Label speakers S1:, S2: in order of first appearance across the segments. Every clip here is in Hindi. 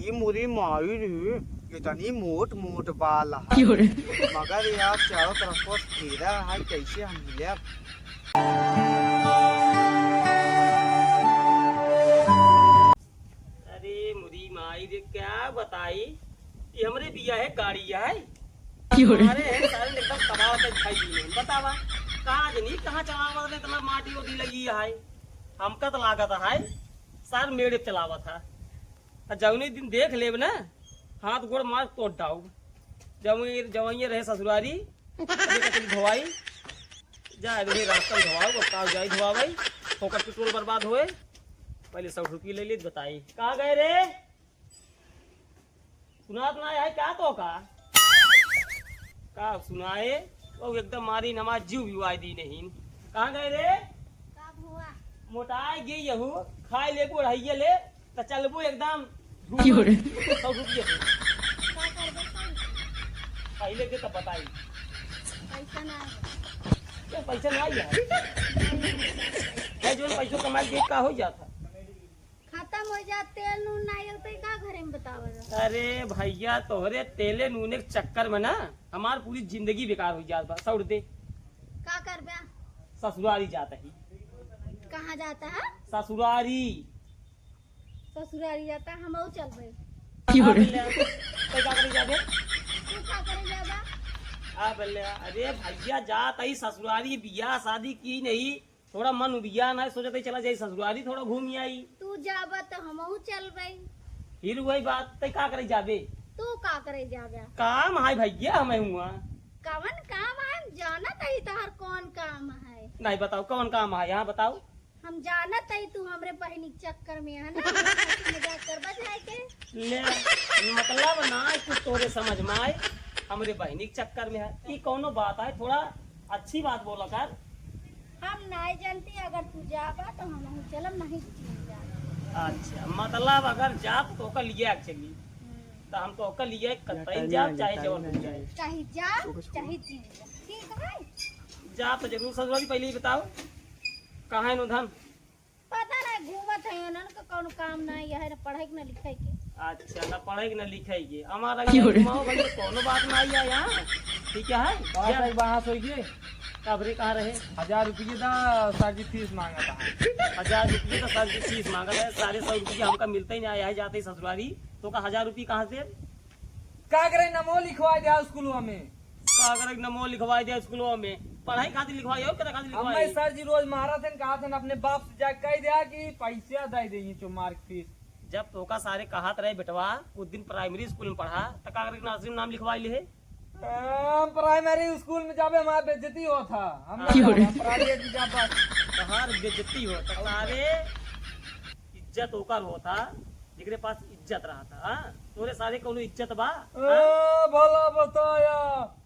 S1: मुरी मुरी मारी रे, इतनी मोट मोट बाल है, मगर यार चारों तरफ को घेरा है, कैसे हम मिले?
S2: अरे मुरी माई रे क्या बताई, ये हमरे बिया है गाड़ी है, हमारे है सारे एकदम कबाड़ के दिखाई दी है। बतावा कहाँ जनी कहाँ चलावा ने इतना माटी ओदी लगी है, हमका तो लागत है सार मेड़े चलावा था। जवनी दिन देख लेब ना हाथ गोड़ मार तोड़ डाऊ। जवैये रहे ससुरारी धोवाई जा रास्ता धोवाओ बताओ जाई धोवाई फोकट पेट्रोल बर्बाद होए। पहले 100 रुपये ले ली बताई कहाँ गए रे, सुनात ना है क्या तो का सुनाए वो एकदम मारी नमाज जीव भी दी नहीं। कहाँ गए रे, मोटाई गई यहू खाए ले को रहिए ले तो चलबो एकदम 100 रुपये पहले के तो बताई पैसा ना आई है जो पैसों कमाई देख का हो जाता
S3: खत्म हो जाते तेल नून नहीं होते का घरे में बताओ।
S2: अरे भैया तोहरे तेले नूने के चक्कर में ना हमार पूरी जिंदगी बेकार हो जात बा। सौड़ दे
S3: का करबे,
S2: ससुरारी जाता ही।
S3: कहाँ जाता है?
S2: ससुरारी
S3: ससुरारी जाता हम चलबे।
S2: क्या करे जाबे
S3: तू का करे जाबा?
S2: अरे भैया जात ही ससुरारी, बियाह शादी की नहीं, थोड़ा मन उबिया ना सोचते चला जाए ससुरारी थोड़ा घूम आई।
S3: तू जाबा तो हम चलबे।
S2: फिर वही बात तय का करे जाबे,
S3: तू का करे जाबा?
S2: काम है भैया हमें हुआ
S3: कवन काम है हम जानत ही तोहर कौन काम है।
S2: नहीं बताओ कौन काम है यहाँ बताओ।
S3: हम जानत ही तू हमरे बहनी के चक्कर में है ना मजाक करबा जाए के
S2: ले मतलब ना कुछ तोरे समझ में आए हमरे बहनी के चक्कर में है ये कौनो बात है, थोड़ा अच्छी बात बोला कर।
S3: हम नहीं जानती, अगर तू जाबा तो हम चलम नहीं जा।
S2: अच्छा मतलब अगर जाप तो कल लिया चली तो हम तो कल लिया कतई जाप चाहे जवन हो जाए,
S3: चाहे जा चाहे ठीक है।
S2: जा तो जरूर ससुराली पहले ही बताओ कहाँ है नो धन।
S3: पता नहीं घूमत है ना कौन काम नहीं है ना पढ़ाई ना लिखाई के।
S2: अच्छा ना पढ़े ना लिखे के हमारा भाई कोनो बात ना आई है यहाँ ठीक है।
S1: वहाँ सो गए
S2: कबरे कहाँ रहे
S1: 1000 रुपये का सर जी फीस मांगा था।
S2: 1000 रुपये का सर की फीस मांगा है, 150 रुपये हमका मिलता ही नहीं आया है जाते ही ससुरारी तो का 1000 रुपये कहाँ से
S1: का करे नमो लिखवा दिया स्कूलों में,
S2: का अगर नमो लिखवा दिया स्कूलों में पढ़ाई खातिर लिखवाई हो क्या खातिर लिखवाई।
S1: हमें सर जी रोज मारा थे कहा थे अपने बाप से जाके कह दिया कि पैसा दे देंगे जो मार्क फीस।
S2: जब तो का सारे कहात रहे बेटवा उस दिन प्राइमरी स्कूल में पढ़ा तो का अगर नर्सरी में नाम लिखवाई ले
S1: प्राइमरी स्कूल में जाबे हमारा बेइज्जती हो था, हम प्राइवेट में जाबा
S2: तहार बेइज्जती हो तो सारे इज्जत होकर होता जिसके पास इज्जत रहा था। हाँ तोरे सारे कोनो इज्जत बा
S1: भला बताया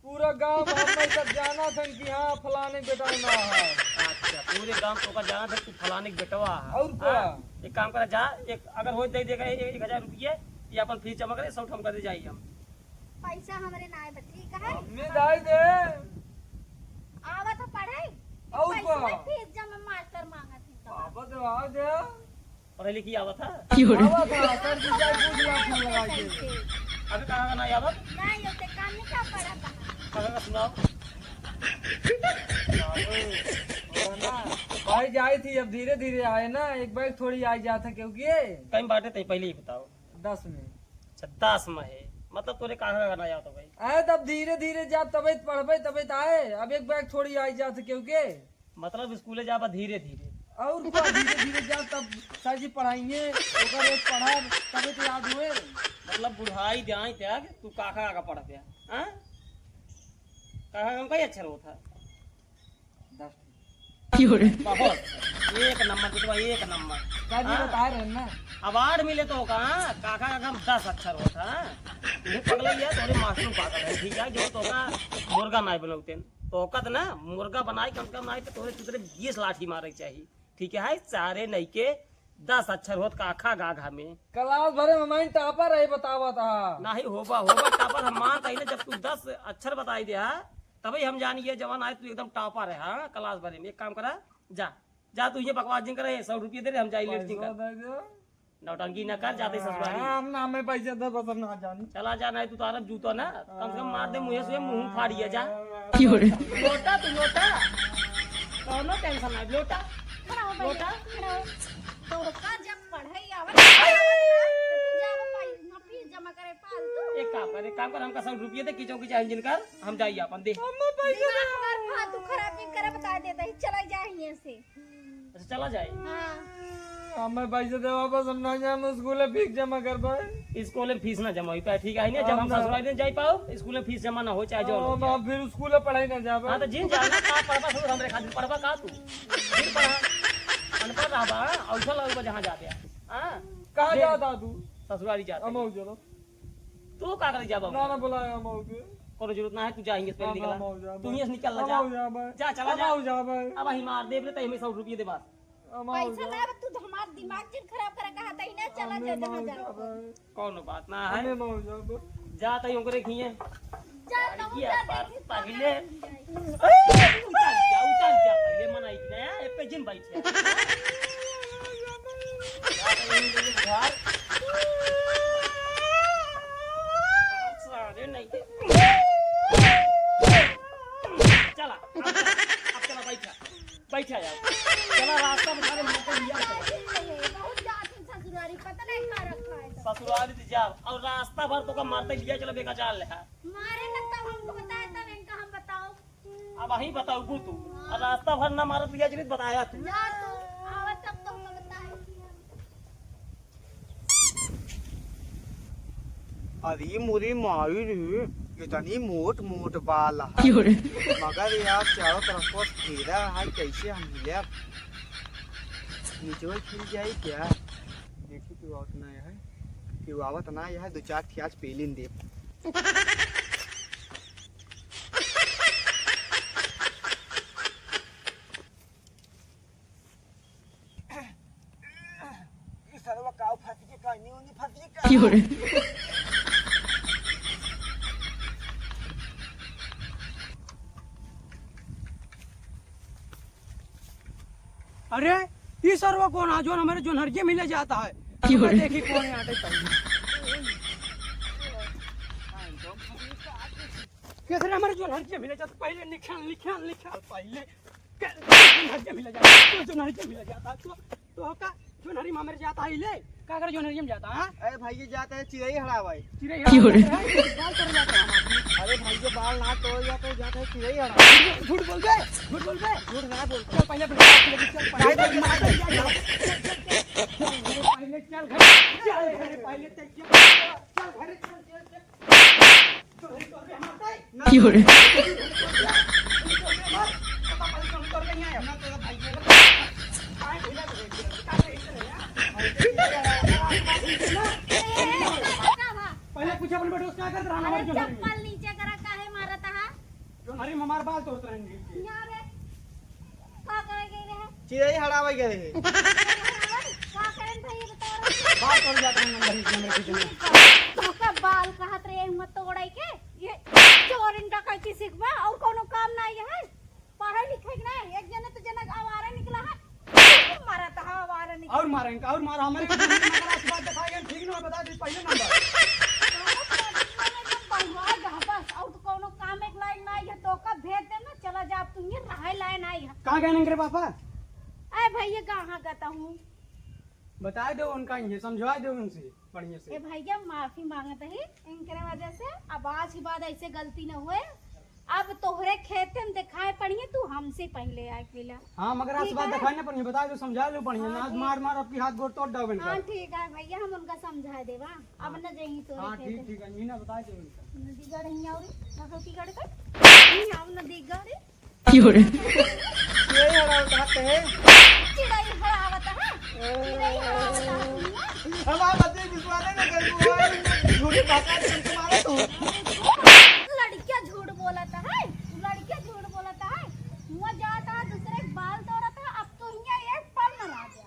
S1: पूरा गांव हमें तक जाना था कि हाँ फलाने बेटा ना है।
S2: अच्छा पूरे गांव तो का जाना था तू फलाने के बेटवा है।
S1: और क्या?
S2: एक काम करा जा एक अगर हो दे देगा 1000 रुपये ये अपन फीस जमा करे 100 हम कर दे जाइए हम
S3: पैसा हमरे नाय बा ठीक है।
S1: हमने दाई दे
S3: आवा तो पढ़ाई
S1: और
S3: पैसा
S1: क्या?
S3: फीस जमा मास्टर मांगा थी तो
S1: बाबा दे आ दे
S2: पढ़े लिखी आवा था
S1: आवा था सर जी जाए पूछ लिया फोन लगा के
S2: अभी कहाँ का नहीं आवा
S3: नहीं होते काम नहीं का पड़ा था।
S2: कहाँ का सुनाओ
S1: भाई जाई थी अब धीरे धीरे आए ना, एक बार थोड़ी आई जाता क्योंकि
S2: कहीं बाटे थे पहले ही बताओ
S1: 10 में
S2: 10 में है मतलब तोरे कहाँ का नहीं आता भाई
S1: आए तब धीरे धीरे जा तबे पढ़बे तबे आए, अब एक बैग थोड़ी आई जाते क्योंकि
S2: मतलब स्कूले जाबा धीरे धीरे
S1: और क्या धीरे धीरे जा तब सर जी पढ़ाएंगे अगर एक पढ़ा तबे तो याद हुए।
S2: मतलब बुढ़ाई जाए त्याग तू काका का पढ़ गया हाँ काका का कई अक्षर होता
S1: 10
S2: बहुत एक नंबर बिटवा एक नंबर
S1: सर जी बता रहे हैं ना
S2: अवार्ड मिले तो कहाँ काका का 10 अक्षर होता है पगला लिया थोड़े मास्टर पागल है ठीक है जो तो का मुर्गा नहीं बनौते तो ना मुर्गा बनाए कम से कम नहीं तो थोड़े तुतरे 20 लाठी मारे चाहिए ठीक है सारे नहीं के 10 अक्षर होत काखा गाघा में
S1: क्लास भरे में माइन टापर है बतावा था
S2: नहीं होबा टापर हम मानता ही ना जब तू 10 अक्षर बताई दे तभी हम जानिए जवान आए तू एकदम टॉपर है। हाँ क्लास भरे में एक काम करा जा जा तू ये बकवास जिन करे 100 रुपये दे रहे हम जाए लेट जिन कर नौटंकी न कर, जाते ससुराली।
S1: हम ना हमें पैसे दे बस हम ना जानी।
S2: चला जाना है तू तारा जूता ना, कम से कम मार दे मुँह से, मुंह फाड़िए जा। लोटा तू लोटा, कौनो टेंशन नहीं, लोटा
S3: खड़ाओ भैया,
S2: लोटा।
S3: खड़ाओ। तो का जब पढ़ाई आवत ना, तो तू जा पैसा फीस जमा करे फालतू।
S2: एक काम कर, हमका 100 रुपये दे, किचो की इंजन कर, हम जाइए अपन दे।
S3: दिमाग हमार फालतू खराब नहीं करे, बता देता ही चला जाए यहाँ से।
S2: अच्छा चला जाए।
S3: हाँ
S1: हमें पैसे दे वापस, हम ना जाए स्कूल फीस जमा कर पाए।
S2: स्कूल में फीस ना जमा हो पाए, ठीक है ना? जब हम ससुराल नहीं जा पाओ, स्कूल में फीस जमा ना हो, चाहे जो हो जाए।
S1: हम फिर स्कूल पढ़ाई ना जा
S2: हाँ तो जिन जाना का पढ़वा सब हमरे खातिर पढ़वा का तू फिर पढ़ा अनपढ़ रहबा औसा लगबा जहां जाते हां
S1: कहाँ जाता तू?
S2: ससुराली जाते
S1: हम हो चलो
S2: तू का कर जाबा
S1: ना बुलाया हम हो के
S2: कोनो जरूरत ना है, तू जाएंगे पहले निकला तू यहां से निकल
S1: हम
S2: जा
S1: हो जा भाई,
S2: जा चला
S1: हम
S2: जा
S1: हो जा भाई,
S2: अब ही मार दे तो हमें 100 रुपये दे बस
S1: हम हो
S3: पैसा
S1: जा,
S3: ना, तू तो हमार दिमाग जिन खराब करे कहा था ही ना, चला जा जहाँ जा।
S2: कौन बात ना है,
S1: हमें हो जा भाई।
S2: जा तई ओकरे खिए
S3: जा तो
S2: किया
S3: जा
S2: बात
S3: देखी
S2: पहले
S3: जाए।
S2: उतर जा पहले मनाई कि ना ए पे जिन बैठ जा सारे नहीं चला अब चला बैठा जाओ चला रास्ता में सारे मुंह पे लिया
S3: बहुत जाती ससुरारी, पता नहीं क्या रखा है सब।
S2: ससुराल से जाओ और रास्ता भर तो का मारते लिया चलो बेका चाल है
S3: मारे ना तब हमको बताया, तब इनका हम बताओ।
S2: अब वही बताओ तू और रास्ता भर ना मारत लिया चलिए बताया तू
S3: जा तू आवा तब तो हमको बताए।
S1: अरे मुरी मारी रे, इतनी मोट मोट बाल है, मगर यार चारों तरफ को घेरा है, कैसे हम हिले? नीचे खिल जाए क्या? देखी क्यों आवत ना है, क्यों आवत ना है, 2-4 थियाज पेलिन दे। इस सरवा काव फट के कहानी उनी फट के
S4: अरे ये सर्व कौन है जो हमारे जो नरजे मिले जाता है? देखी कौन है आटे कैसे हमारे जो नरजे मिले जाता, पहले निकाल पहले नरजे मिले जाता, जो नरजे मिले जाता तो का जो नरी मामरे जाता है ले का कर जो नरजे में जाता है?
S1: अरे भाई ये जाते हैं चिड़ई हड़ा भाई,
S4: चिड़ै बाल कर जाता है हमारा।
S1: अरे भाई ये बाल ना तो जाते हैं चिड़ई हड़ा।
S4: झूठ बोल दे,
S1: झूठ ना बोल,
S4: चल पहले चल पहले चल घर पहले पहले पूछे अपन बेटो क्या करत रहना
S3: अरे
S4: हमारे जो
S3: चप्पल नीचे करा काहे मारत है?
S4: जो हमारी हमारे बाल तोड़ते रहेंगे।
S3: यहाँ रे का करे गए रहे?
S1: चिड़ई हड़ा भाई गए थे।
S3: का करें भाई बताओ।
S4: बाल तोड़ जाते हैं नंबर हमारे किचन में।
S3: तो का बाल कहत रे हिम्मत तो उड़ाई के ये चोरिन डकैती सीखबा और कोनो काम ना है, पढ़ाई लिखाई ना है। एक जने तो जनक आवारा निकला है, मारा था आवारा निकला।
S4: और मारेंगे और मारा हमारे किचन में मगर आज बात दिखाएंगे ठीक ना बता दे पहले नंबर
S3: बस और तो कोनो काम एक लाइन ना है तो का भेज दे ना, चला जा अब तुम ये रहे लाइन आई है।
S4: कहाँ गए रे पापा?
S3: अरे भैया कहाँ गता हूँ?
S4: बता दो उनका ये समझवा दो उनसे बढ़िया से।
S3: ए भैया माफी मांगत है इनके वजह से, अब आज के बाद ऐसे गलती न हुए। अब तोहरे खेते में दिखाए पड़िए, तू हमसे पहले आए पहला।
S4: हाँ मगर आज बात दिखाने पर बता दो समझा लो बढ़िया ना, मार मार आपकी हाथ गोड़ तोड़ दो इनका।
S3: हाँ ठीक है भैया, हम उनका समझा देवा। अब न जाइए तोरे
S4: हाँ
S3: खेते।
S4: ठीक है मीना बता दो उनका।
S3: नदी गढ़ ही और नदी की गढ़ कर नहीं आऊ नदी गढ़
S1: चिड़ई हड़ा उठाते हैं।
S3: चिड़ै हड़ावत है, चिड़ै हड़ावत है।
S1: हम आप बच्चे विश्वास नहीं कर झूठी भाषा तुम्हारे तो
S3: लड़कियां झूठ बोलता है, लड़कियां झूठ बोलता है। मुँह जाता है दूसरे के बाल तोड़ता है, अब तो यहाँ एक पल न रह गया,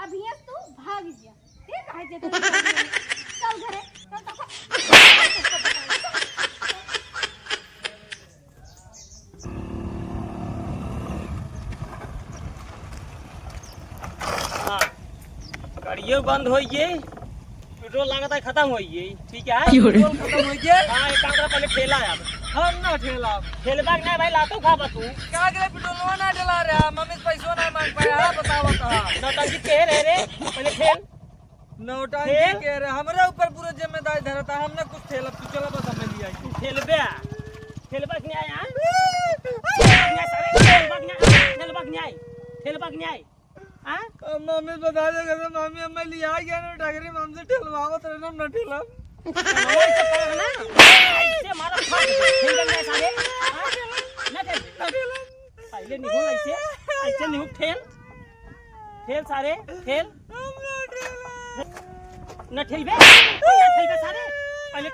S3: अब यहाँ तू भाग जा। ठीक है जे तू चल घरे चल तो
S2: गाड़िए ये बंद हो ये पेट्रोल लागत है खत्म हो ये ठीक है
S4: पेट्रोल खत्म हो गया
S2: हाँ एक काम करो पहले ठेला है अब
S4: हम ना ठेला
S2: ठेलबा नहीं भाई लातो खा तू
S4: क्या करे पेट्रोल ना डला रे मम्मी से पैसा ना मांग पाया बताओ
S2: नौटंकी के रे रे पहले ठेल
S4: नौटंकी के रे हमारे ऊपर पूरा जिम्मेदारी धरता हमने कुछ ठेला तू चला बस हमें लिया
S2: ठेलबा नहीं आया ठेलबा नहीं आया हाँ
S4: मम्मी बता देगा तो मम्मी हमें लिया गया ना टागरी हमसे ठेलवावत रहे ना ठेला
S2: ऐसे मारा फाड़ ठेल गए सारे ना ठेल पहले निहुल ऐसे निहुल ठेल सारे ठेल न ठेलबे सारे पहले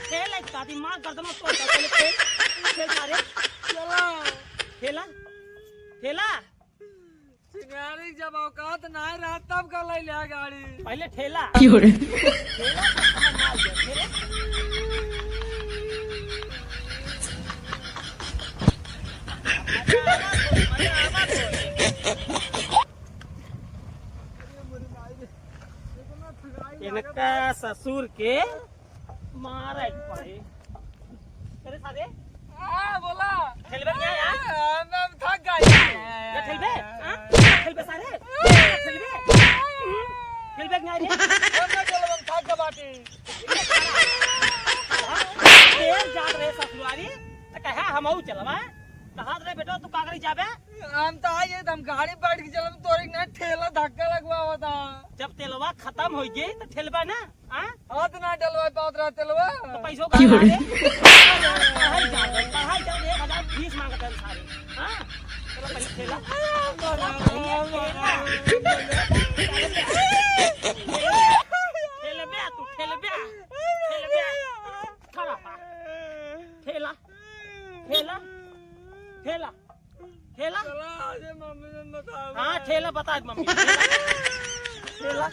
S2: ठेल ताती मार गर्दन में तोड़ पहले ठेल सारे
S4: चला
S2: ठेला
S4: चिंगारी जब औकात ना रहा तब का ले लिया गाड़ी
S2: पहले ठेला इनका ससुर के मारा पड़े अरे सादे
S4: बोला
S2: ठेलबे क्या यार
S4: मैं थक गया
S2: या ठेलबे सारे ठेलबे क्या रे
S4: हमने चलो हम थक गए बाटी
S2: तेल जात रहे ससुरारी कहा हमहू चलवा कहां रे बेटा तू कागरी जाबे
S4: हम तो आए हम गाड़ी बैठ के चलम तोरी ना ठेला धक्का लगवावा था
S2: जब तेलवा खत्म हो गई तो ठेलबा ना हां
S4: हाथ ना डलवा पात रहा तेलवा
S2: तो पैसों का पढ़ाई जा 1000 फीस मांगते हैं सारे हां चलो पहले ठेला ठेलबे तू ठेलबे खड़ा पा ठेला
S4: चला आज मम्मी ने बताया
S2: हाँ ठेला बता मम्मी ठेला